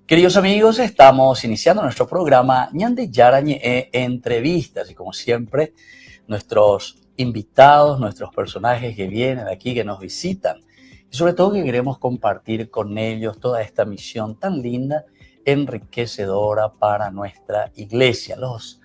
Queridos amigos, estamos iniciando nuestro programa Ñande Yarañe Entrevistas y como siempre, nuestros invitados, nuestros personajes que vienen aquí, que nos visitan y sobre todo que queremos compartir con ellos toda esta misión tan linda, enriquecedora para nuestra iglesia, los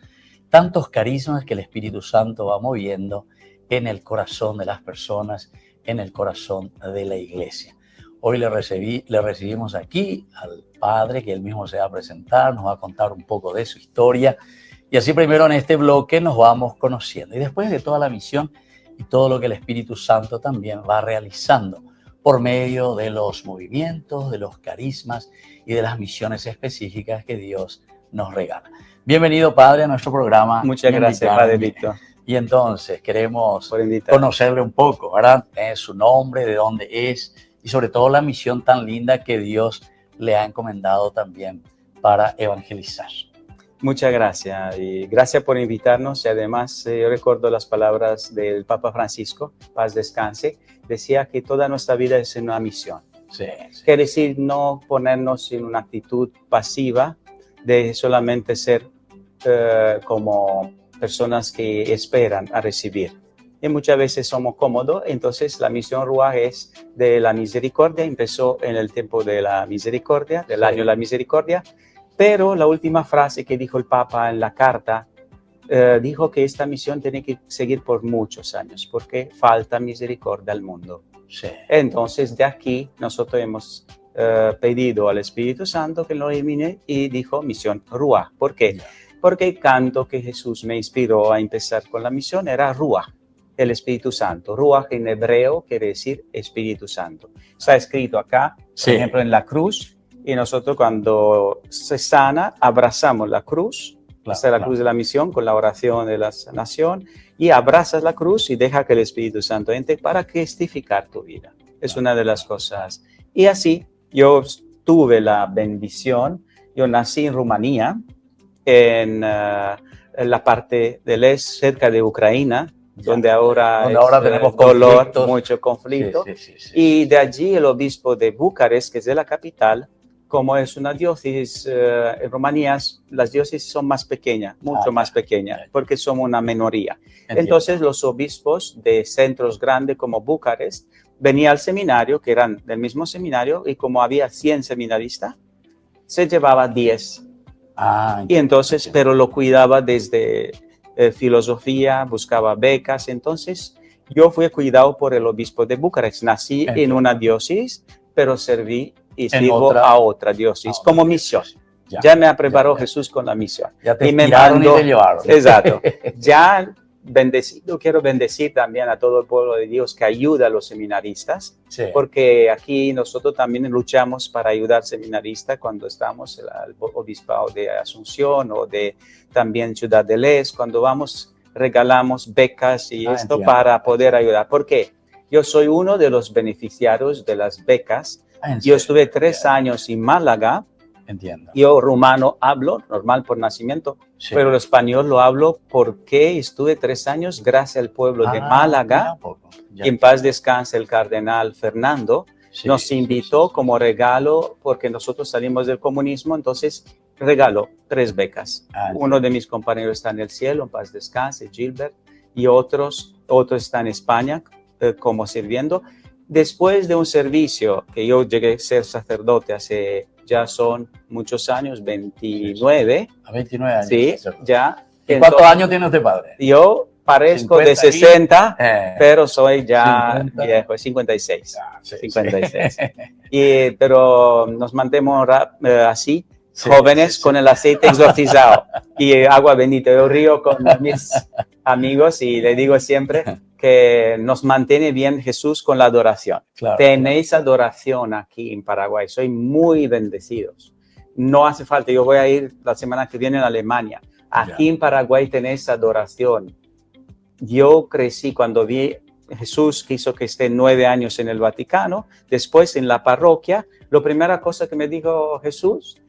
tantos carismas que el Espíritu Santo va moviendo en el corazón de las personas, en el corazón de la iglesia. Hoy le recibimos aquí al padre, que él mismo se va a presentar, nos va a contar un poco de su historia. Y así primero en este bloque nos vamos conociendo. Y después de toda la misión y todo lo que el Espíritu Santo también va realizando por medio de los movimientos, de los carismas y de las misiones específicas que Dios nos regala. Bienvenido, padre, a nuestro programa. Muchas gracias, padre Víctor. Y entonces queremos conocerle un poco, ¿verdad? Su nombre, de dónde es y sobre todo la misión tan linda que Dios le ha encomendado también para evangelizar. Muchas gracias y gracias por invitarnos. Y además yo recuerdo las palabras del Papa Francisco, paz descanse, decía que toda nuestra vida es una misión. Sí. Quiere decir no ponernos en una actitud pasiva de solamente ser como personas que esperan a recibir. Y muchas veces somos cómodos, entonces la misión Ruach es de la misericordia, empezó en el tiempo de la misericordia, del año de la misericordia, pero la última frase que dijo el Papa en la carta, dijo que esta misión tiene que seguir por muchos años, porque falta misericordia al mundo. Sí. Entonces de aquí nosotros hemos pedido al Espíritu Santo que lo elimine y dijo misión Ruach. ¿Por qué? Yeah. Porque el canto que Jesús me inspiró a empezar con la misión era Ruach, el Espíritu Santo. Ruach en hebreo quiere decir Espíritu Santo. Está escrito acá, por ejemplo, en la cruz, y nosotros cuando se sana, abrazamos la cruz, esta es la cruz de la misión, con la oración de la sanación, y abrazas la cruz y deja que el Espíritu Santo entre para testificar tu vida. Es una de las cosas. Y así, yo tuve la bendición, yo nací en Rumanía, en la parte del este, cerca de Ucrania, donde ahora tenemos dolor, mucho conflicto. Sí. Y de allí el obispo de Bucarest, que es de la capital, como es una diócesis, en Rumanía las diócesis son más pequeñas, mucho más pequeñas, porque somos una minoría. Entiendo. Entonces los obispos de centros grandes como Bucarest venían al seminario, que eran del mismo seminario, y como había 100 seminaristas, se llevaba 10. Y entonces, pero lo cuidaba desde filosofía, buscaba becas. Entonces, yo fui cuidado por el obispo de Bucarest. Nací en una diócesis, pero serví y sirvo a otra diócesis como misión. Ya me preparó Jesús con la misión. Ya te y me tiraron mandó, y te llevaron. Exacto. Ya bendecido, quiero bendecir también a todo el pueblo de Dios que ayuda a los seminaristas, porque aquí nosotros también luchamos para ayudar seminaristas cuando estamos en el obispado de Asunción o de también Ciudad del Este, cuando vamos regalamos becas y esto para poder ayudar. ¿Por qué? Yo soy uno de los beneficiarios de las becas. Yo estuve 3 años en Málaga. Entiendo. Yo rumano hablo, normal por nacimiento, pero el español lo hablo porque estuve 3 años gracias al pueblo de Málaga. Y en paz descanse el cardenal Fernando. Nos invitó como regalo, porque nosotros salimos del comunismo, entonces regaló 3 becas. Uno de mis compañeros está en el cielo, en paz descanse, Gilbert, y otros están en España como sirviendo. Después de un servicio que yo llegué a ser sacerdote hace ya son muchos años, 29. A 29 años. Sí, ya. ¿Y cuántos años tiene usted, padre? Yo parezco de 60, pero soy ya 50. viejo, 56. Ah, sí, 56. Pero nos mantenemos así, jóvenes, con el aceite exorcizado y agua bendita. Yo río con mis amigos y le digo siempre que nos mantiene bien Jesús con la adoración. Tenéis adoración aquí en Paraguay, soy muy bendecidos. No hace falta, yo voy a ir la semana que viene a Alemania. Aquí en Paraguay tenéis adoración. Yo crecí cuando vi Jesús, quiso que esté 9 años en el Vaticano, después en la parroquia, la primera cosa que me dijo Jesús,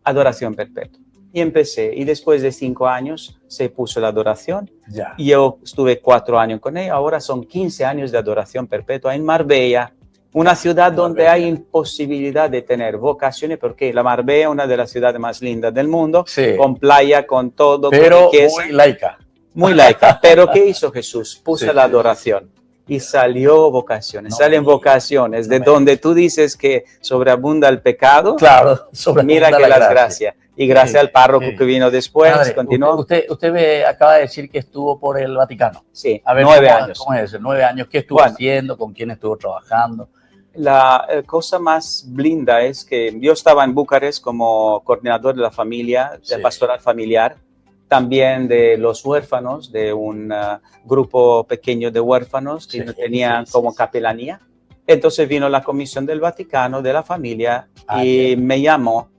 adoración perpetua. Y empecé, y después de 5 años se puso la adoración. Y yo estuve 4 años con él, ahora son 15 años de adoración perpetua en Marbella, Una ciudad donde hay imposibilidad de tener vocaciones, porque la Marbella es una de las ciudades más lindas del mundo, Sí. con playa, con todo, Pero con riqueza. muy laica. Muy laica. Pero ¿qué hizo Jesús? Puso Sí, la sí, adoración. Y salió vocaciones, No salen me digas, vocaciones, no de me donde tú dices que sobreabunda el pecado, Claro, mira que la las gracia. gracias. Y gracias al párroco que vino después, Padre, continuó. usted acaba de decir que estuvo por el Vaticano. Sí, A ver, 9 años. ¿cómo es eso? 9 años. ¿Qué estuvo Bueno. haciendo? ¿Con quién estuvo trabajando? La cosa más linda es que yo estaba en Bucarest como coordinador de la familia, de Sí. pastoral familiar, también de los huérfanos, de un grupo pequeño de huérfanos que Sí, tenían sí, como sí. capelanía. Entonces vino la Comisión del Vaticano de la familia y Bien. me llamó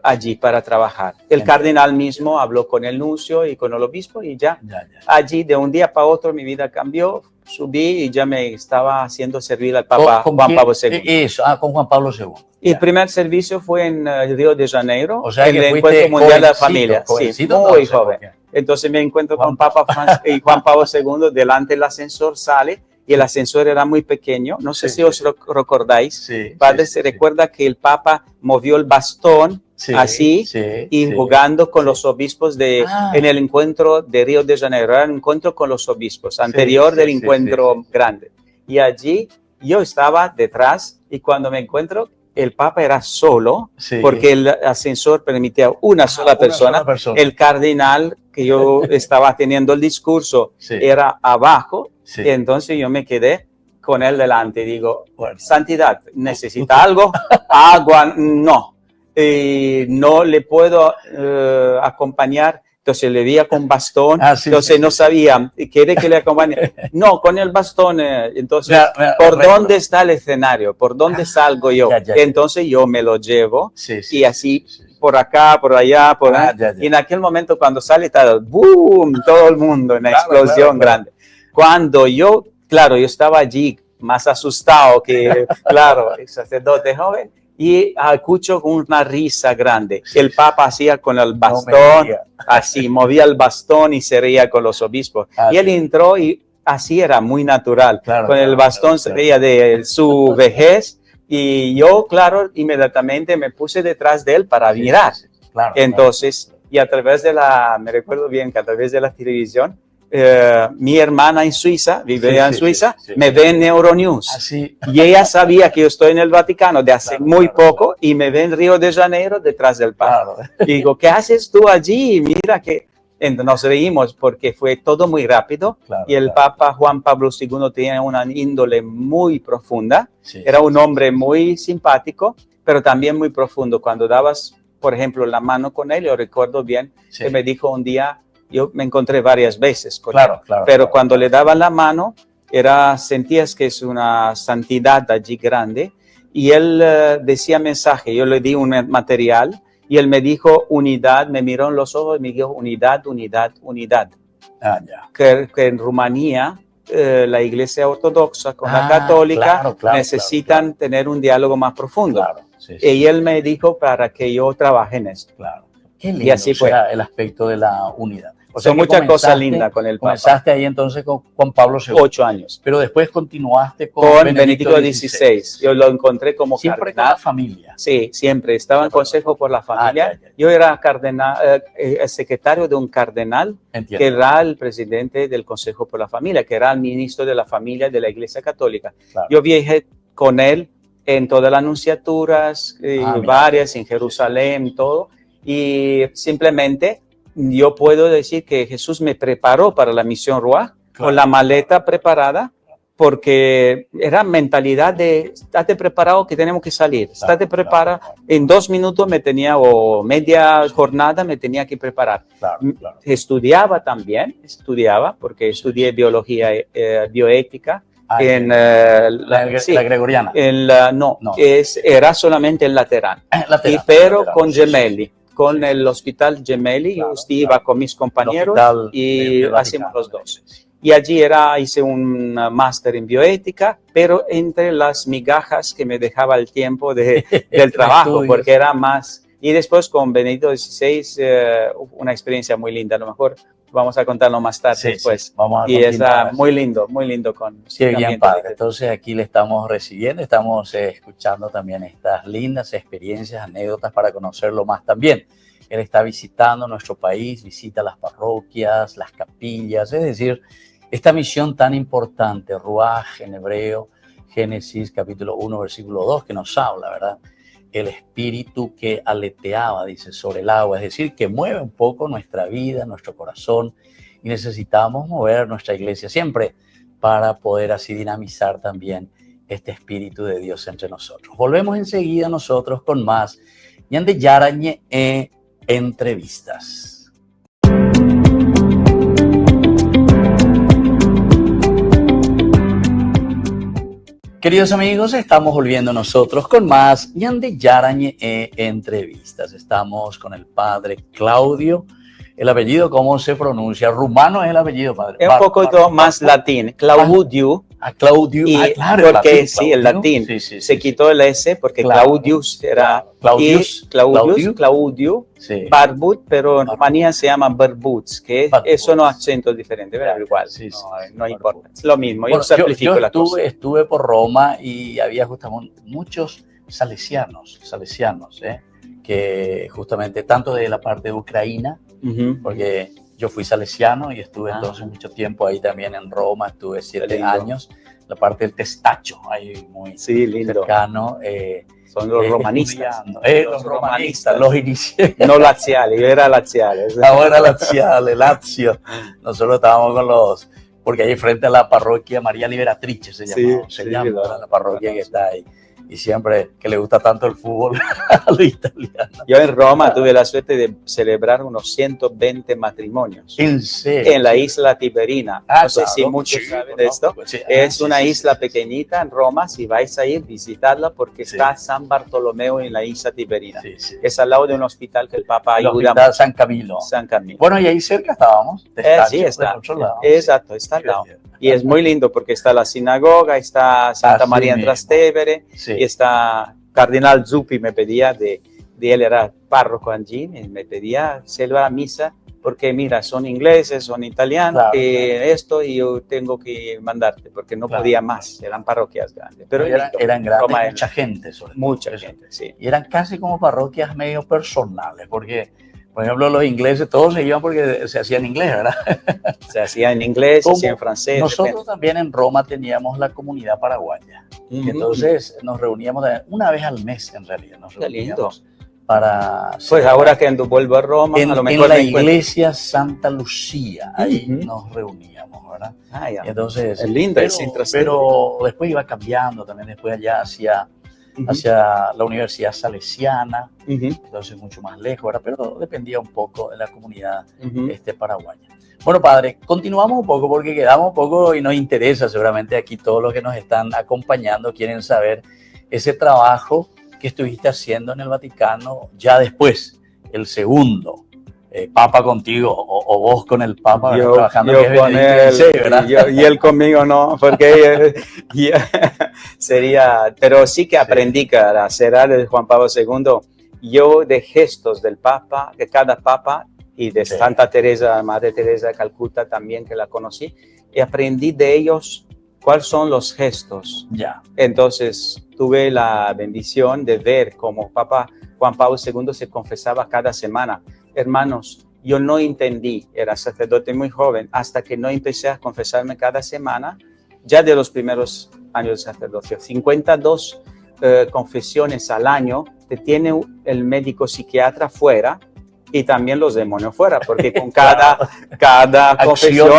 allí para trabajar. El Entiendo. cardenal mismo habló con el nuncio y con el obispo y ya. Ya. Allí de un día para otro mi vida cambió, subí y ya me estaba haciendo servir al Papa ¿Con Juan quién? Pablo II. Eso, con Juan Pablo II. El Ya. primer servicio fue en Río de Janeiro, O sea en que el fuiste Encuentro Mundial de la jovencito, Familia. Sí, jovencito, muy no sé joven. por qué. Entonces me encuentro Juan con Papa y Juan Pablo II delante del ascensor, sale y el ascensor era muy pequeño. No sé Sí, si sí, os recordáis. Sí, Padre, sí, se sí. recuerda que el Papa movió el bastón Sí, así sí, y sí, jugando con sí. los obispos Ah. en el encuentro de Río de Janeiro. Era un encuentro con los obispos, anterior Sí, del sí, encuentro sí. grande. Y allí yo estaba detrás y cuando me encuentro, el Papa era solo, Sí. porque el ascensor permitía una sola persona. El cardenal que yo estaba teniendo el discurso Sí. era abajo, Sí. y entonces yo me quedé con él delante. Digo, Bueno. Santidad, ¿necesita algo? Agua, no. No le puedo acompañar. Entonces le veía con bastón, entonces no sabía, ¿quiere que le acompañe? No, con el bastón. Entonces, ¿por dónde está el escenario? ¿Por dónde salgo yo? Entonces yo me lo llevo y así por acá, por allá, por allá. Y en aquel momento cuando sale, está ¡boom! Todo el mundo, una explosión grande. Cuando yo estaba allí más asustado que, el sacerdote joven, y escucho una risa grande. El Papa hacía con el bastón, así, movía el bastón y se reía con los obispos. Y él entró y así era muy natural. Con el bastón se reía de su vejez y yo, inmediatamente me puse detrás de él para mirar. Entonces, y a través de me recuerdo bien que a través de la televisión, mi hermana en Suiza, vive en Suiza, me ve en Euronews. Y ella sabía que yo estoy en el Vaticano de hace muy poco y me ve en Río de Janeiro detrás del Papa. Y digo, ¿qué haces tú allí? Mira que nos reímos porque fue todo muy rápido y el Papa Juan Pablo II tenía una índole muy profunda. Era un hombre muy simpático, pero también muy profundo. Cuando dabas, por ejemplo, la mano con él, yo recuerdo bien que me dijo un día, yo me encontré varias veces con él, pero cuando le daba la mano, sentías que es una santidad allí grande, y él decía mensaje, yo le di un material, y él me dijo unidad, me miró en los ojos y me dijo unidad, unidad, unidad. Que en Rumanía, la iglesia ortodoxa con la católica necesitan tener un diálogo más profundo. Y él me dijo para que yo trabaje en esto. Qué lindo, y así fue. El aspecto de la unidad. O sea, muchas cosas lindas con el Papa. Comenzaste ahí entonces con Juan Pablo II. 8 años. Pero después continuaste con Benedicto XVI. Yo lo encontré como siempre cardenal. Con la familia. Sí, siempre. Estaba en consejo por la familia. Yo era cardenal, secretario de un cardenal, que era el presidente del consejo por la familia, que era el ministro de la familia de la Iglesia Católica. Yo viajé con él en todas las anunciaturas, varias, en Jerusalén, todo. Y simplemente yo puedo decir que Jesús me preparó para la misión Ruach, con la maleta preparada, porque era mentalidad de, estate preparado que tenemos que salir, estate preparado. En 2 minutos me tenía, o media jornada me tenía que preparar. Estudiaba también, porque estudié biología, bioética, en la gregoriana. Era solamente en Laterano, pero con Gemelli. Con el Hospital Gemelli, yo iba con mis compañeros y hacíamos los dos. Y allí hice un máster en bioética, pero entre las migajas que me dejaba el tiempo del trabajo, porque era más. Y después con Benedicto XVI, una experiencia muy linda. A lo mejor Vamos a contarlo más tarde Sí, después. sí, vamos a Y es continuar. muy lindo con Qué el bien, ambiente padre. de- Entonces aquí le estamos recibiendo, estamos escuchando también estas lindas experiencias, anécdotas para conocerlo más también. Él está visitando nuestro país, visita las parroquias, las capillas, es decir, esta misión tan importante, Ruaj en hebreo, Génesis capítulo 1, versículo 2, que nos habla, ¿verdad? El espíritu que aleteaba, dice, sobre el agua, es decir, que mueve un poco nuestra vida, nuestro corazón, y necesitamos mover nuestra iglesia siempre para poder así dinamizar también este espíritu de Dios entre nosotros. Volvemos enseguida nosotros con más Ñande Yarañe entrevistas. Queridos amigos, estamos volviendo nosotros con más Ñande Yarañe entrevistas. Estamos con el padre Claudio. El apellido, ¿cómo se pronuncia? Rumano es el apellido, padre. Es un poco más latín, Claudio. Claudio. Y Claro, porque el latín, sí, el Claudio. latín Sí, se quitó el S porque claro, Claudius era Claudius, Claudio, sí. Barbut, pero en Rumanía se llama Barbuts, que son acentos diferentes, pero igual, Sí, no importa, es lo mismo. Bueno, yo simplifico la cosa. Estuve por Roma y había justamente muchos salesianos, que justamente tanto de la parte de Ucrania, porque yo fui salesiano y estuve entonces mucho tiempo ahí también en Roma, estuve 7 años, la parte del Testacho, ahí muy cercano. Son los romanistas. Los romanistas, los inicié. No laziales, yo era laziale. Ahora laziale, Lazio. Nosotros estábamos con los, porque ahí frente a la parroquia María Liberatrice se llama la parroquia que está ahí. Y siempre que le gusta tanto el fútbol a los italianos. Yo en Roma tuve la suerte de celebrar unos 120 matrimonios. ¿En serio? En la isla Tiberina. No sé si muchos saben de esto. Es una isla pequeñita en Roma. Si vais a ir, visitadla porque está San Bartolomeo en la isla Tiberina. Es al lado de un hospital que el Papa ayuda. El hospital San Camilo. San Camilo. Bueno, y ahí cerca estábamos. Sí, está. Exacto, está al lado. Y es muy lindo porque está la sinagoga, está Santa María en Trastevere, y está Cardenal Zuppi me pedía, de él era párroco allí, me pedía celebrar misa porque mira, son ingleses, son italianos, esto y yo tengo que mandarte porque no podía más, eran parroquias grandes. Pero eran grandes, mucha gente. Mucha gente, sí. Y eran casi como parroquias medio personales, porque... Por ejemplo, los ingleses, todos se iban porque se hacía en inglés, ¿verdad? Se hacía en inglés, se hacía en francés. Nosotros también en Roma teníamos la comunidad paraguaya. Entonces nos reuníamos una vez al mes, en realidad. Nos reuníamos para... Pues ahora que vuelvo a Roma, a lo mejor en la iglesia Santa Lucía, ahí nos reuníamos, ¿verdad? Entonces, es lindo, pero después iba cambiando también, después allá hacia la Universidad Salesiana, entonces mucho más lejos, ¿verdad? Pero dependía un poco de la comunidad paraguaya. Bueno, padre, continuamos un poco porque quedamos un poco y nos interesa seguramente aquí todos los que nos están acompañando quieren saber ese trabajo que estuviste haciendo en el Vaticano ya después, el segundo. Papa contigo o vos con el Papa trabajando yo con él, y él conmigo no, porque sería, pero sí que aprendí que al ser de Juan Pablo II, yo de gestos del Papa, de cada Papa y de Santa Teresa, Madre Teresa de Calcuta también que la conocí, y aprendí de ellos cuáles son los gestos. Entonces tuve la bendición de ver cómo Papa Juan Pablo II se confesaba cada semana. Hermanos, yo no entendí, era sacerdote muy joven, hasta que no empecé a confesarme cada semana, ya de los primeros años de sacerdocio. 52 confesiones al año te tiene el médico psiquiatra fuera y también los demonios fuera, porque con cada confesión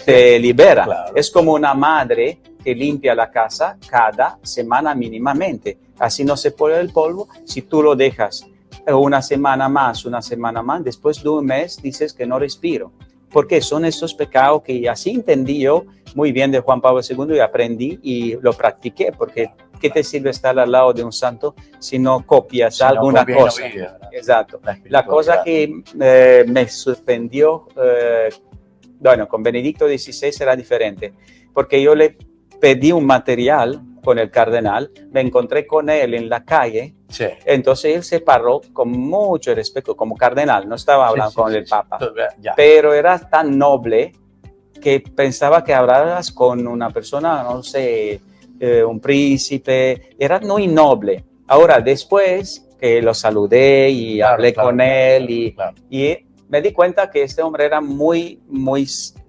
te libera. Es como una madre que limpia la casa cada semana mínimamente. Así no se pone el polvo. Si tú lo dejas una semana más, después de un mes dices que no respiro. Porque son estos pecados que así entendí yo muy bien de Juan Pablo II y aprendí y lo practiqué, porque ¿qué te sirve estar al lado de un santo si no copias alguna cosa? Exacto. La cosa que me sorprendió, bueno, con Benedicto XVI era diferente, porque yo le pedí un material con el cardenal, me encontré con él en la calle. Sí. Entonces él se paró con mucho respeto como cardenal, no estaba hablando con el Papa, Ya. pero era tan noble que pensaba que hablabas con una persona, no sé, un príncipe, era muy noble. Ahora, después que lo saludé y hablé con él y me di cuenta que este hombre era muy, muy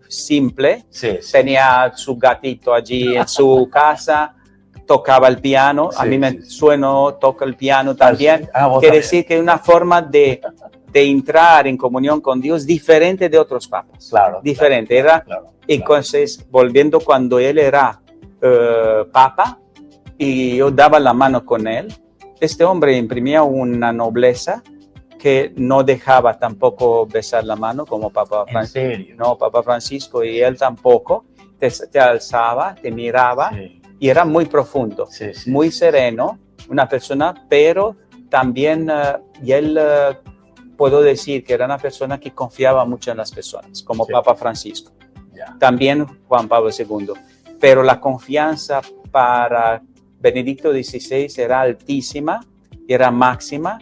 simple. Sí. Tenía su gatito allí en su casa, tocaba el piano, a mí me toca el piano también. Quiere decir que es una forma de entrar en comunión con Dios diferente de otros papas. Diferente. Entonces, volviendo cuando él era papa y yo daba la mano con él, este hombre imprimía una nobleza que no dejaba tampoco besar la mano como Papa Francisco. ¿En serio? No, Papa Francisco y él tampoco. Te alzaba, te miraba y era muy profundo, muy sereno, una persona, pero también y él puedo decir que era una persona que confiaba mucho en las personas, como Papa Francisco. También Juan Pablo II. Pero la confianza para Benedicto XVI era altísima, era máxima,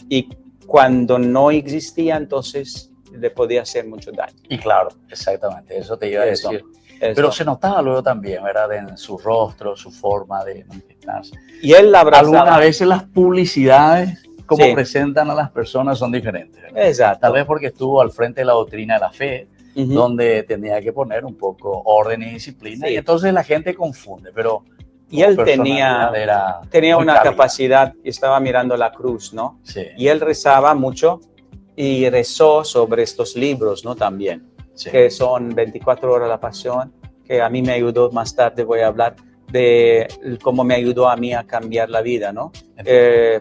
y cuando no existía, entonces le podía hacer mucho daño. Y claro, exactamente, eso te iba a decir. Pero se notaba luego también, ¿verdad? En su rostro, su forma de manifestarse. Y él la abrazaba. Algunas veces las publicidades, como presentan a las personas, son diferentes, ¿verdad? Exacto. Tal vez porque estuvo al frente de la doctrina de la fe, donde tenía que poner un poco orden y disciplina, y entonces la gente confunde, pero... Y él tenía una capacidad, estaba mirando la cruz, ¿no? Sí. Y él rezaba mucho y rezó sobre estos libros, ¿no? También, que son 24 horas la pasión, que a mí me ayudó, más tarde voy a hablar de cómo me ayudó a mí a cambiar la vida, ¿no?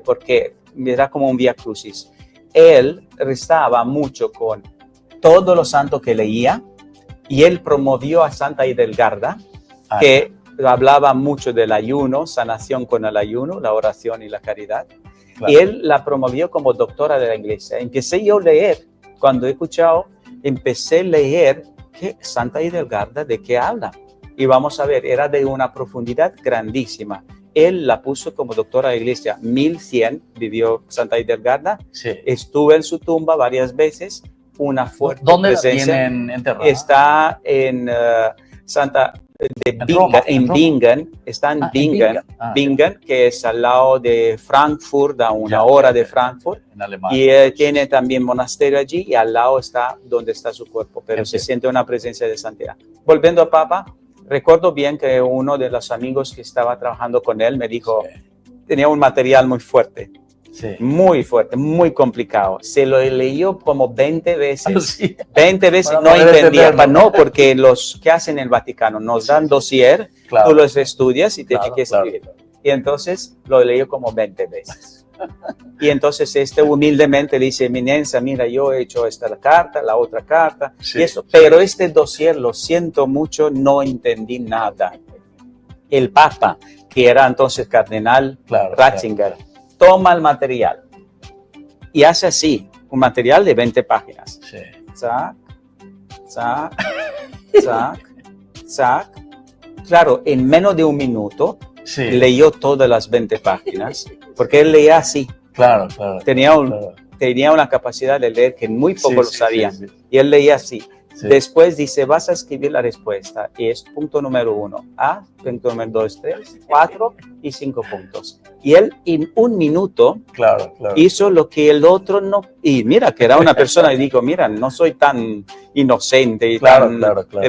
Porque era como un vía crucis. Él rezaba mucho con todos los santos que leía y él promovió a Santa Hidelgarda, que hablaba mucho del ayuno, sanación con el ayuno, la oración y la caridad. Claro. Y él la promovió como doctora de la iglesia. Empecé yo a leer, cuando he escuchado, empecé a leer que Santa Hidelgarda, ¿de qué habla? Y vamos a ver, era de una profundidad grandísima. Él la puso como doctora de la iglesia. 1100 vivió Santa Hidelgarda. Sí. Estuve en su tumba varias veces. Una fuerte presencia. ¿Dónde la tienen enterrada? Está en Santa... Bingen, está en Bingen, Bingen, que es al lado de Frankfurt, a una hora de Frankfurt, en Alemania. Y tiene también monasterio allí y al lado está donde está su cuerpo, pero se siente una presencia de santidad. Volviendo a Papa, recuerdo bien que uno de los amigos que estaba trabajando con él me dijo, tenía un material muy fuerte. Muy fuerte, muy complicado. Se lo leyó como 20 veces. 20 veces no entendía. No, porque los que hacen el Vaticano nos dan dossier, tú los estudias y tienes que escribir. Y entonces lo leyó como 20 veces. Y entonces humildemente le dice, Eminencia, mira, yo he hecho esta carta, la otra carta, y eso. Pero este dossier, lo siento mucho, no entendí nada. El Papa, que era entonces cardenal Ratzinger, toma el material y hace así, un material de 20 páginas. Zac, zac, zac, zac. Claro, en menos de un minuto leyó todas las 20 páginas, porque él leía así. Tenía una capacidad de leer que muy poco lo sabían. Y él leía así. Después dice, vas a escribir la respuesta y es punto número 1, A, punto número 2, 3, 4 y 5 puntos. Y él en un minuto hizo lo que el otro no... Y mira, que era una persona y dijo, mira, no soy tan inocente,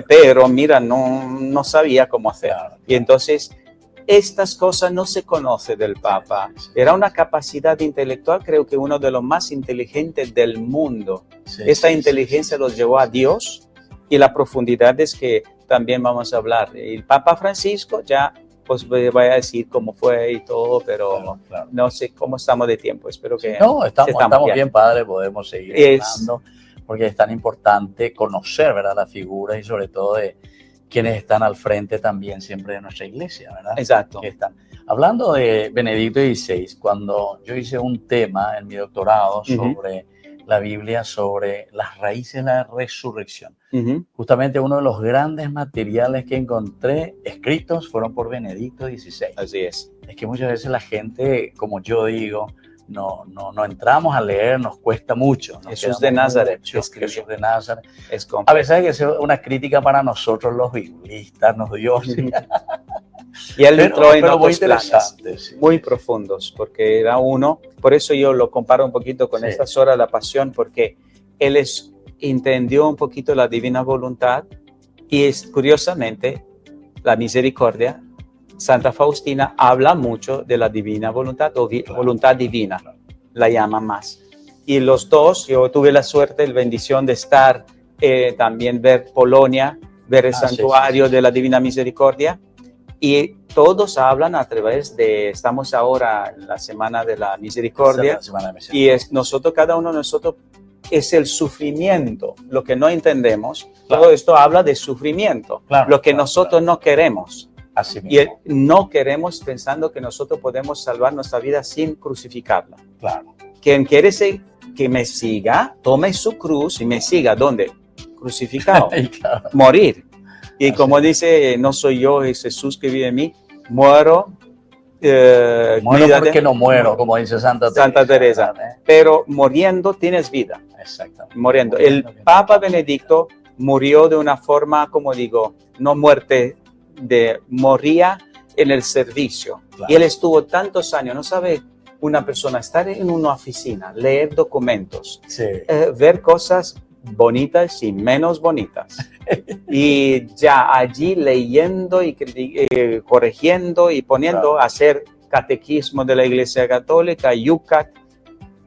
pero mira, no sabía cómo hacer. Y entonces, estas cosas no se conoce del Papa. Era una capacidad intelectual, creo que uno de los más inteligentes del mundo. Esta inteligencia los llevó a Dios y la profundidad es que también vamos a hablar. El Papa Francisco ya, pues voy a decir cómo fue y todo, pero no sé cómo estamos de tiempo. Espero que... No, estamos bien, padre, podemos seguir hablando, porque es tan importante conocer, ¿verdad?, la figura y sobre todo de quienes están al frente también siempre de nuestra iglesia, ¿verdad? Exacto. Que están. Hablando de Benedicto XVI, cuando yo hice un tema en mi doctorado sobre la Biblia sobre las raíces de la resurrección. Ujú. Justamente uno de los grandes materiales que encontré escritos fueron por Benedicto XVI. Así es. Es que muchas veces la gente, como yo digo, no entramos a leer, nos cuesta mucho. Jesús de Nazaret, Jesús de Nazaret. Es A complejo. veces hay que hacer una crítica para nosotros los biblistas, nos dio. Y él entró en pero muy otros planes interesante, sí, muy sí, profundos, porque era uno, por eso yo lo comparo un poquito con Sí. estas horas de la pasión, porque él entendió un poquito la divina voluntad y es curiosamente la misericordia. Santa Faustina habla mucho de la divina voluntad o voluntad divina, la llama más. Y los dos, yo tuve la suerte, la bendición de estar, también ver Polonia, ver el santuario de la Divina Misericordia, y todos hablan a través de, estamos ahora en la Semana de la Misericordia, y nosotros, cada uno de nosotros, es el sufrimiento, lo que no entendemos, todo esto habla de sufrimiento, lo que nosotros no queremos. Así Y no queremos pensando que nosotros podemos salvar nuestra vida sin crucificarla. Claro. Quien quiere que me siga, tome su cruz y me siga. ¿Dónde? Crucificado. Claro. Morir. Y como dice, no soy yo, es Jesús que vive en mí. Muero. Muero porque no muero, como dice Santa Teresa. Pero muriendo tienes vida. Exactamente. Muriendo. El Papa Benedicto murió de una forma, como digo, no muerte, moría en el servicio. Claro. Y él estuvo tantos años, no sabe una persona estar en una oficina, leer documentos, Sí. Ver cosas bonitas y menos bonitas. Y ya allí leyendo y corrigiendo y poniendo a hacer catequismo de la Iglesia Católica, Yucat.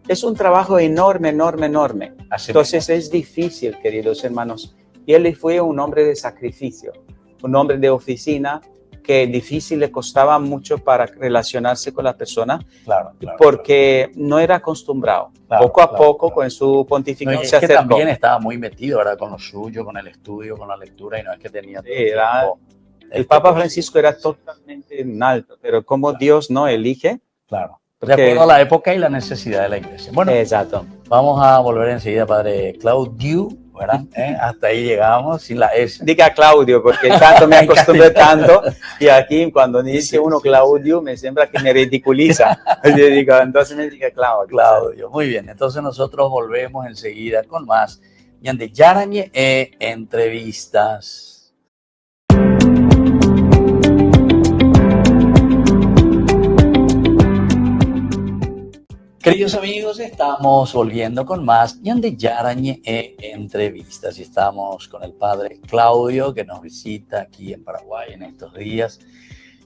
Es un trabajo enorme, enorme, enorme. Entonces es difícil, queridos hermanos. Y él fue un hombre de sacrificio, un hombre de oficina que difícil le costaba mucho para relacionarse con la persona, porque no era acostumbrado. Poco a poco, con su pontificado, no, se es que acercó. también estaba muy metido, ¿verdad? Con lo suyo, con el estudio, con la lectura, y no es que tenía todo el tiempo. El Papa Francisco era totalmente en alto, pero como Dios no elige. Claro. De acuerdo a la época y la necesidad de la iglesia. Bueno, exacto. Vamos a volver enseguida, Padre Claudio, ¿verdad? Hasta ahí llegamos, sin la S. Diga Claudio, porque tanto me acostumbré tanto, y aquí cuando dice uno Claudio, me sembra que me ridiculiza. Yo digo, entonces me diga Claudio. Claudio, muy bien. Entonces nosotros volvemos enseguida con más Ñande Yarañe entrevistas. Queridos amigos, estamos volviendo con más Ñande Yarañe entrevistas, y estamos con el Padre Claudio, que nos visita aquí en Paraguay en estos días,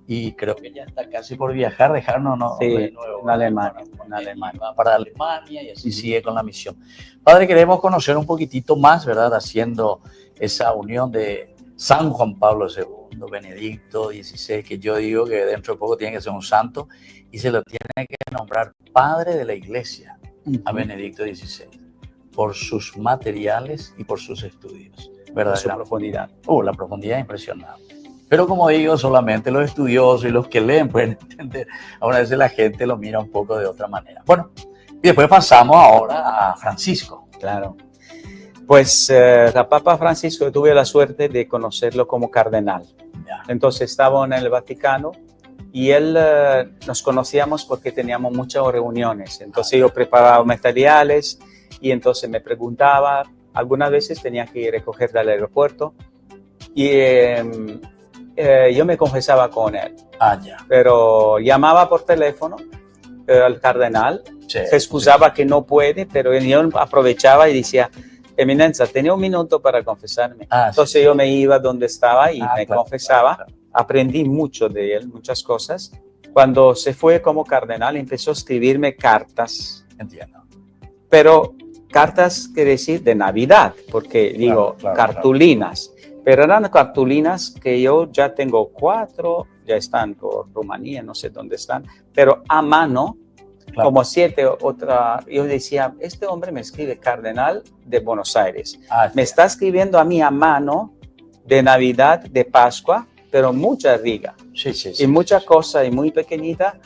y creo que ya está casi por viajar, dejarnos de nuevo en Alemania, va para Alemania, y así sigue con la misión. Padre, queremos conocer un poquitito más, ¿verdad? Haciendo esa unión de San Juan Pablo II, Benedicto XVI, que yo digo que dentro de poco tiene que ser un santo, y se lo tiene que nombrar padre de la iglesia a Benedicto XVI, por sus materiales y por sus estudios. ¿Verdad? Su profundidad. La profundidad es impresionante. Pero como digo, solamente los estudiosos y los que leen pueden entender. A veces la gente lo mira un poco de otra manera. Bueno, y después pasamos ahora a Francisco. Claro. Pues el Papa Francisco, tuve la suerte de conocerlo como cardenal. Ya. Entonces estaba en el Vaticano y él nos conocíamos porque teníamos muchas reuniones. Entonces yo preparaba materiales y entonces me preguntaba, algunas veces tenía que ir a recoger del aeropuerto y yo me confesaba con él. Ya. Pero llamaba por teléfono al cardenal, se excusaba que no puede, pero yo aprovechaba y decía, Eminencia, tenía un minuto para confesarme. Entonces yo me iba donde estaba y me confesaba. Claro. Aprendí mucho de él, muchas cosas. Cuando se fue como cardenal, empezó a escribirme cartas. Entiendo. Pero cartas quiere decir de Navidad, porque digo, cartulinas. Pero eran cartulinas que yo ya tengo 4, ya están por Rumanía, no sé dónde están, pero a mano. Claro. Como 7 otra, yo decía, este hombre me escribe cardenal de Buenos Aires. Me está escribiendo a mí a mano de Navidad, de Pascua, pero mucha riga. Y mucha cosa y muy pequeñita.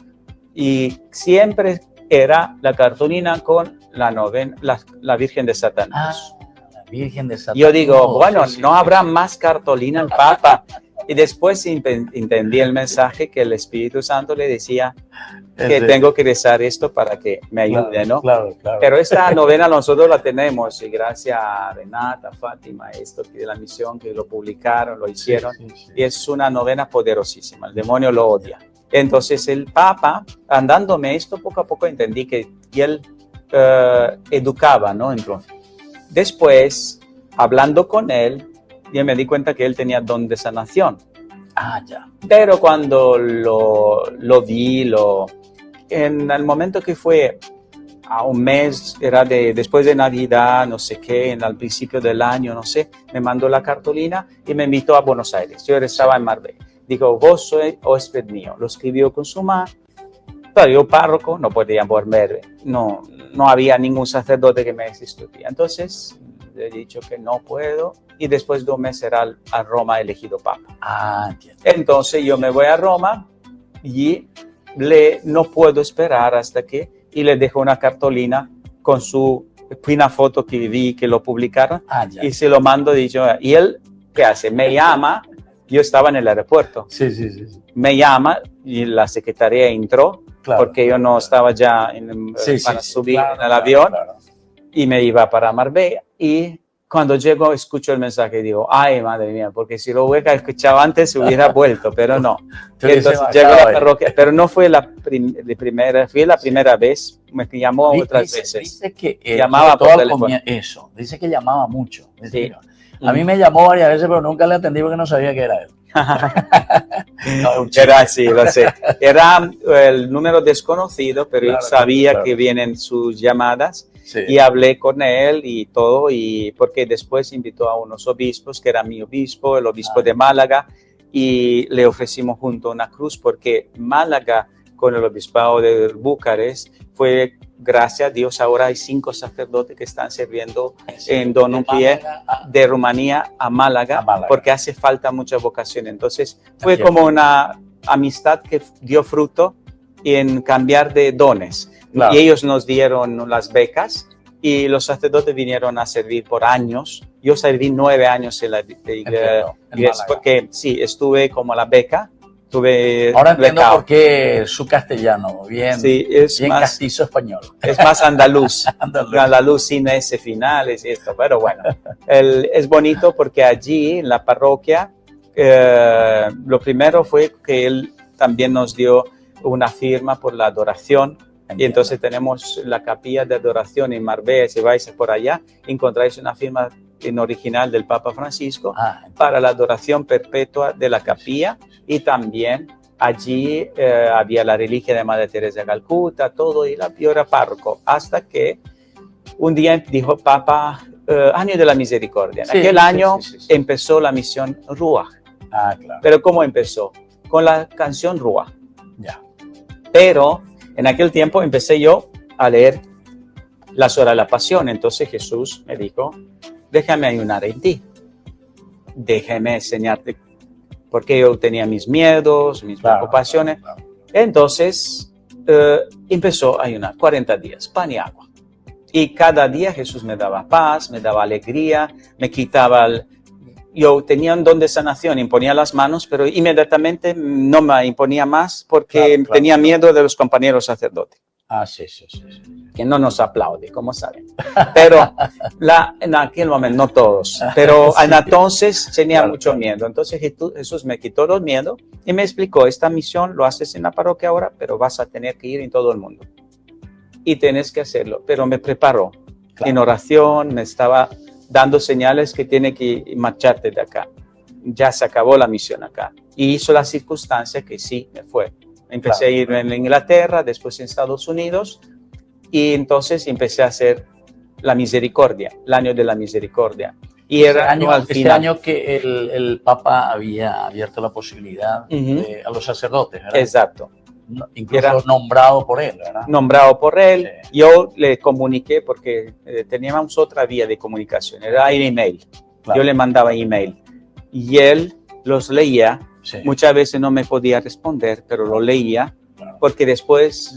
Y siempre era la cartulina con la novena, la Virgen de Satanás. La Virgen de Satanás. Yo digo, bueno, sí, no habrá más cartolina al Papa. Y después entendí el mensaje que el Espíritu Santo le decía que tengo que rezar esto para que me ayude, ¿no? Claro. Pero esta novena nosotros la tenemos y gracias a Renata, Fátima, esto de la misión que lo publicaron, lo hicieron, sí. y es una novena poderosísima, el demonio lo odia. Entonces el Papa, andándome esto, poco a poco entendí que él educaba, ¿no? Entonces, después, hablando con él, yo me di cuenta que él tenía don de sanación. Ya. Pero cuando lo vi, en el momento que fue a un mes, era después de Navidad, no sé qué, al principio del año, no sé, me mandó la cartolina y me invitó a Buenos Aires. Yo estaba en Marbella. Digo, vos sois huésped mío. Lo escribió con su mano. Pero yo, párroco, no podía volver. No había ningún sacerdote que me asistiera. Entonces, le he dicho que no puedo. Y después de un mes será a Roma elegido Papa. Entiendo. Entonces, yo me voy a Roma y no puedo esperar hasta que... Y le dejo una cartolina con una foto que vi que lo publicaron. Y se lo mando. Y él, ¿qué hace? Me llama. Yo estaba en el aeropuerto. Sí. Me llama y la secretaria entró, porque yo no estaba ya para subir en el avión y me iba para Marbella. Y cuando llego escucho el mensaje y digo, ay, madre mía, porque si lo hubiera escuchado antes hubiera vuelto, pero no. Entonces llego a la parroquia, pero no fue la primera, fue la primera vez, me llamó otras veces. Dice que llamaba por teléfono. Dice que llamaba mucho. Sí. A mí me llamó varias veces, pero nunca le atendí porque no sabía que era él. Era así, lo sé. Era el número desconocido, pero yo sabía que vienen sus llamadas. Sí. Y hablé con él y todo, y porque después invitó a unos obispos, que era mi obispo, el obispo de Málaga, y le ofrecimos junto una cruz, porque Málaga con el obispado de Bucarest fue, gracias a Dios, ahora hay 5 sacerdotes que están sirviendo en Don un Pie de Rumanía a Málaga, porque hace falta mucha vocación. Entonces fue como una amistad que dio fruto en cambiar de dones. Y ellos nos dieron las becas y los sacerdotes vinieron a servir por años. Yo serví 9 años en la iglesia, porque sí, estuve como la beca. Ahora entiendo por qué su castellano, bien más, castizo español. Es más andaluz, andaluz sin ese finales y esto, pero bueno, es bonito porque allí en la parroquia, lo primero fue que él también nos dio una firma por la adoración. Y entonces tenemos la capilla de adoración en Marbella. Si vais por allá, encontráis una firma en original del Papa Francisco para la adoración perpetua de la capilla. Y también allí había la reliquia de Madre Teresa de Calcuta, todo, y yo era párroco. Hasta que un día dijo Papa, año de la misericordia. En aquel año empezó la misión Ruach. Pero ¿cómo empezó? Con la canción Ruach. Pero en aquel tiempo empecé yo a leer las horas de la pasión. Entonces Jesús me dijo, déjame ayunar en ti. Déjame enseñarte, porque yo tenía mis miedos, mis preocupaciones. Entonces empezó a ayunar 40 días, pan y agua. Y cada día Jesús me daba paz, me daba alegría, me quitaba yo tenía un don de sanación, imponía las manos, pero inmediatamente no me imponía más porque tenía miedo de los compañeros sacerdotes. Sí. Que no nos aplaude, como saben. Pero en aquel momento, no todos, pero entonces tenía mucho miedo. Entonces Jesús me quitó los miedos y me explicó, esta misión lo haces en la parroquia ahora, pero vas a tener que ir en todo el mundo. Y tienes que hacerlo. Pero me preparó en oración, me estaba dando señales que tiene que marcharte de acá. Ya se acabó la misión acá. Y hizo la circunstancia que sí me fue. Empecé a ir en Inglaterra, después en Estados Unidos, y entonces empecé a hacer la misericordia, el año de la misericordia. Y ese año que el Papa había abierto la posibilidad a los sacerdotes, ¿verdad? Exacto. Incluso nombrado por él, ¿verdad? Nombrado por él. Sí. Yo le comuniqué porque teníamos otra vía de comunicación, era el email. Yo le mandaba email y él los leía. Sí. Muchas veces no me podía responder, pero lo leía porque después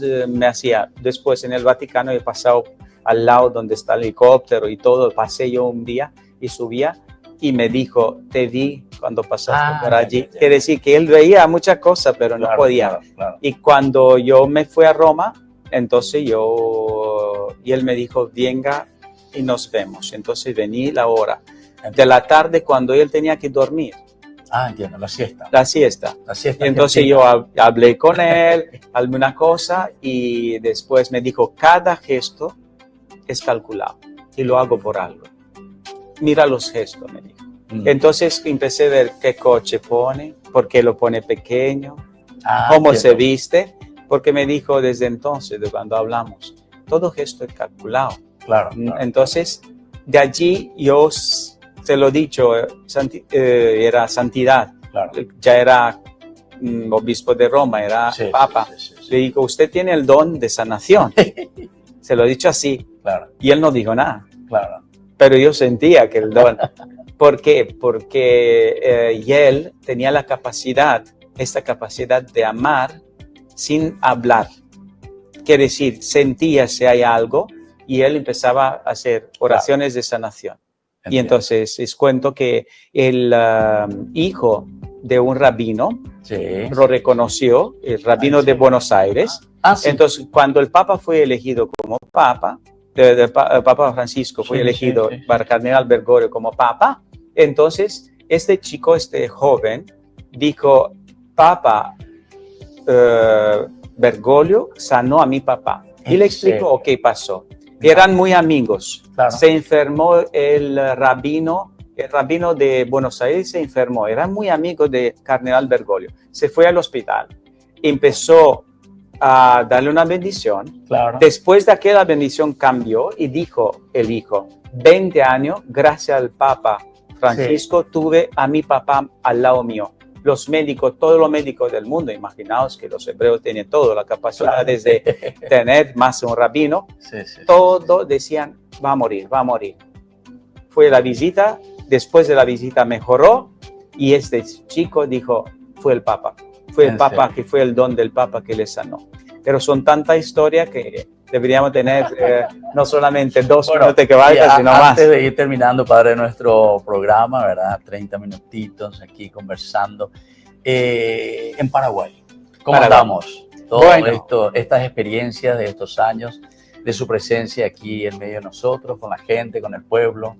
después en el Vaticano he pasado al lado donde está el helicóptero y todo. Pasé yo un día y subía y me dijo, te vi cuando pasaste por allí. Quiere decir que él veía muchas cosas, pero no podía. Claro. Y cuando yo me fui a Roma, entonces y él me dijo, venga y nos vemos. Entonces vení la hora de la tarde cuando él tenía que dormir. Entiendo, la siesta. La siesta. La siesta. Y entonces yo hablé con él, alguna cosa, y después me dijo, cada gesto es calculado y lo hago por algo. Mira los gestos, me dijo. Entonces empecé a ver qué coche pone, por qué lo pone pequeño, cómo se viste, porque me dijo desde entonces, de cuando hablamos, todo gesto es calculado. Claro. Entonces, de allí yo, te lo he dicho, era santidad. Claro. Ya era obispo de Roma, era papa. Sí. Le digo, usted tiene el don de sanación. Se lo he dicho así. Claro. Y él no dijo nada. Claro. Pero yo sentía que el don. ¿Por qué? Porque él tenía esta capacidad de amar sin hablar. Quiere decir, sentía si hay algo y él empezaba a hacer oraciones de sanación. Entiendo. Y entonces les cuento que el hijo de un rabino lo reconoció, el rabino de Buenos Aires. Sí. Entonces, cuando el Papa fue elegido como Papa, el Papa Francisco fue elegido para Cardenal Bergoglio como Papa, entonces este chico, este joven, dijo, Papa Bergoglio sanó a mi papá. Y le explicó qué pasó. Eran muy amigos. Claro. Se enfermó el rabino de Buenos Aires, se enfermó. Eran muy amigos de Cardenal Bergoglio. Se fue al hospital. Empezó a darle una bendición. Claro. Después de aquella bendición cambió y dijo el hijo, 20 años, gracias al Papa Francisco, tuve a mi papá al lado mío. Los médicos, todos los médicos del mundo, imaginaos que los hebreos tienen toda la capacidad de tener más un rabino, todos decían, va a morir, va a morir. Fue la visita, después de la visita mejoró y este chico dijo, fue el Papa. Fue el Papa, que fue el don del Papa que le sanó. Pero son tantas historias que deberíamos tener no solamente 2 minutos que valga, sino más. Antes de ir terminando, padre, nuestro programa, ¿verdad? 30 minutitos aquí conversando. En Paraguay, ¿cómo andamos? Todo estas experiencias de estos años, de su presencia aquí en medio de nosotros, con la gente, con el pueblo.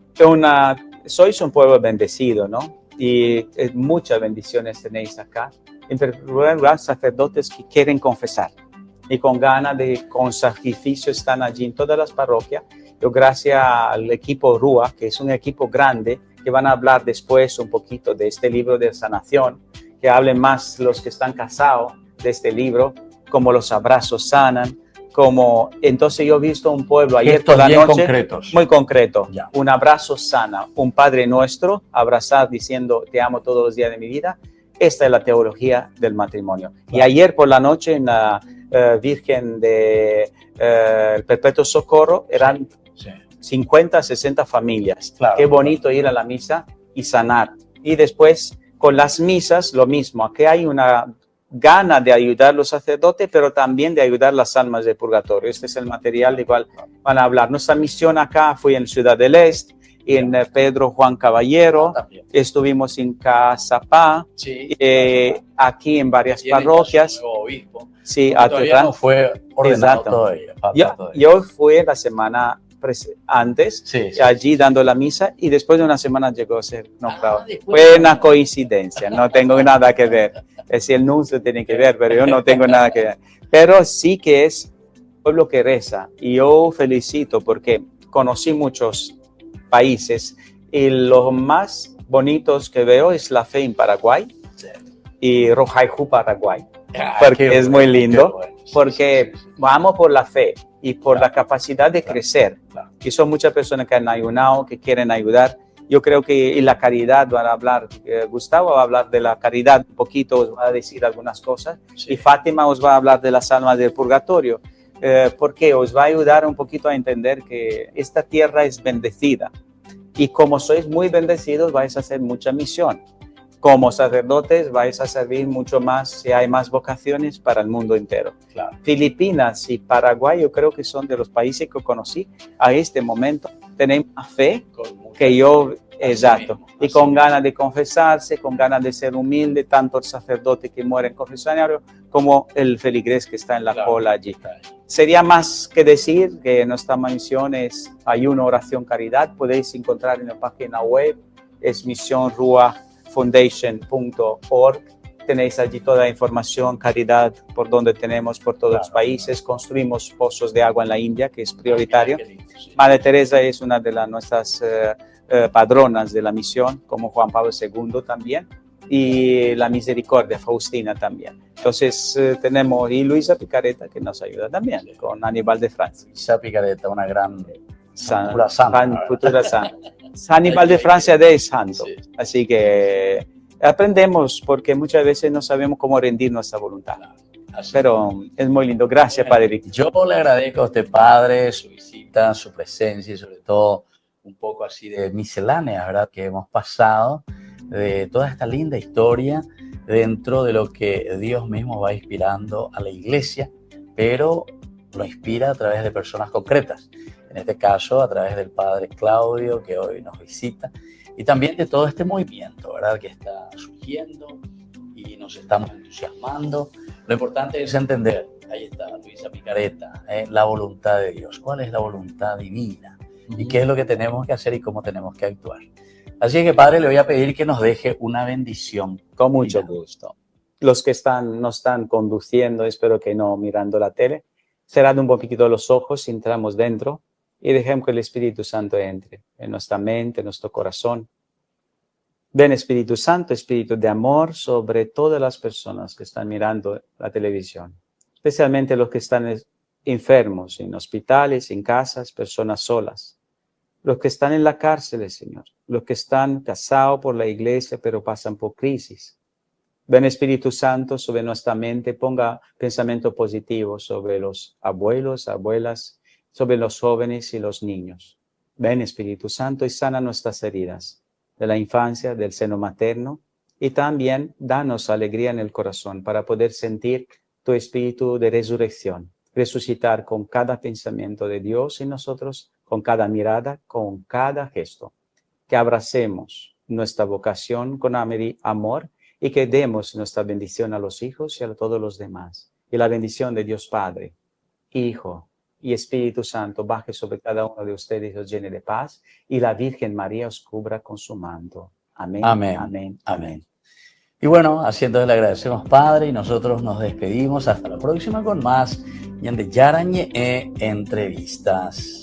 Sois un pueblo bendecido, ¿no? Y muchas bendiciones tenéis acá. En primer lugar, sacerdotes que quieren confesar y con ganas con sacrificio están allí en todas las parroquias. Yo gracias al equipo RUA, que es un equipo grande, que van a hablar después un poquito de este libro de sanación, que hablen más los que están casados de este libro, como los abrazos sanan, entonces yo he visto un pueblo ayer por la noche, concretos. Muy concreto, ya. Un abrazo sana, un Padre Nuestro, abrazar diciendo te amo todos los días de mi vida. Esta es la teología del matrimonio. Claro. Y ayer por la noche en la Virgen de el Perpetuo Socorro eran 50, 60 familias. Claro, qué bonito ir a la misa y sanar. Y después con las misas lo mismo. Aquí hay una gana de ayudar a los sacerdotes, pero también de ayudar las almas del purgatorio. Este es el material del cual van a hablar. Nuestra misión acá fue en Ciudad del Este, en Pedro Juan Caballero, estuvimos en Cazapá, aquí en varias parroquias. Sí, todavía no fue ordenado todavía. Yo fui la semana antes, allí dando la misa, y después de una semana llegó a ser nombrado. Fue una coincidencia, no tengo nada que ver. Es decir, el nuncio tiene que ver, pero yo no tengo nada que ver. Pero sí que es pueblo que reza, y yo felicito porque conocí muchos países y los más bonitos que veo es la fe en Paraguay y Rojaijú, Paraguay, porque es muy lindo, porque vamos por la fe y por la capacidad de crecer. Y son muchas personas que han ayunado, que quieren ayudar. Yo creo que en la caridad van a hablar, Gustavo va a hablar de la caridad un poquito, os va a decir algunas cosas, y Fátima os va a hablar de las almas del purgatorio, porque os va a ayudar un poquito a entender que esta tierra es bendecida, y como sois muy bendecidos vais a hacer mucha misión. como sacerdotes vais a servir mucho más si hay más vocaciones para el mundo entero. Claro. Filipinas y Paraguay yo creo que son de los países que conocí a este momento. Tenemos más fe que yo, exacto, y con ganas de confesarse, con ganas de ser humilde, tanto el sacerdote que muere en confesionario como el feligrés que está en la cola allí. Sería más que decir que nuestra misión es ayuno, oración, caridad. Podéis encontrar en la página web, es misionruafoundation.org. Tenéis allí toda la información, caridad, por donde tenemos, por todos los países. Construimos pozos de agua en la India, que es prioritario. Madre Teresa es una de nuestras padronas de la misión, como Juan Pablo II también. Y la Misericordia, Faustina también. Entonces tenemos, y Luisa Picareta, que nos ayuda también, con Aníbal de Francia. Luisa Picareta, una gran futura santa. Aníbal de Francia de santo. Sí. Así que aprendemos porque muchas veces no sabemos cómo rendir nuestra voluntad. Pero es muy lindo. Gracias, Padre Víctor. Yo le agradezco a usted, Padre, su visita, su presencia y sobre todo un poco así de miscelánea, ¿verdad? Que hemos pasado de toda esta linda historia dentro de lo que Dios mismo va inspirando a la iglesia, pero lo inspira a través de personas concretas. En este caso, a través del Padre Claudio, que hoy nos visita, y también de todo este movimiento, ¿verdad? Que está surgiendo y nos estamos entusiasmando. Lo importante es entender, ahí está Luisa Picareta, la voluntad de Dios. ¿Cuál es la voluntad divina? ¿Y qué es lo que tenemos que hacer y cómo tenemos que actuar? Así que, Padre, le voy a pedir que nos deje una bendición. Con mucho gusto. Los que no están conduciendo, espero que no mirando la tele, cerrad un poquito los ojos, entramos dentro y dejemos que el Espíritu Santo entre en nuestra mente, en nuestro corazón. Ven, Espíritu Santo, Espíritu de amor sobre todas las personas que están mirando la televisión, especialmente los que están enfermos en hospitales, en casas, personas solas. Los que están en la cárcel, Señor, los que están casados por la iglesia pero pasan por crisis. Ven, Espíritu Santo, sobre nuestra mente, ponga pensamiento positivo sobre los abuelos, abuelas, sobre los jóvenes y los niños. Ven, Espíritu Santo, y sana nuestras heridas de la infancia, del seno materno, y también danos alegría en el corazón para poder sentir tu espíritu de resurrección, resucitar con cada pensamiento de Dios en nosotros, con cada mirada, con cada gesto. Que abracemos nuestra vocación con amor y que demos nuestra bendición a los hijos y a todos los demás. Y la bendición de Dios Padre, Hijo y Espíritu Santo baje sobre cada uno de ustedes y os llene de paz, y la Virgen María os cubra con su manto. Amén. Amén. Amén. Amén. Y bueno, así entonces le agradecemos, Padre, y nosotros nos despedimos. Hasta la próxima con más Ñande Yarañe Entrevistas.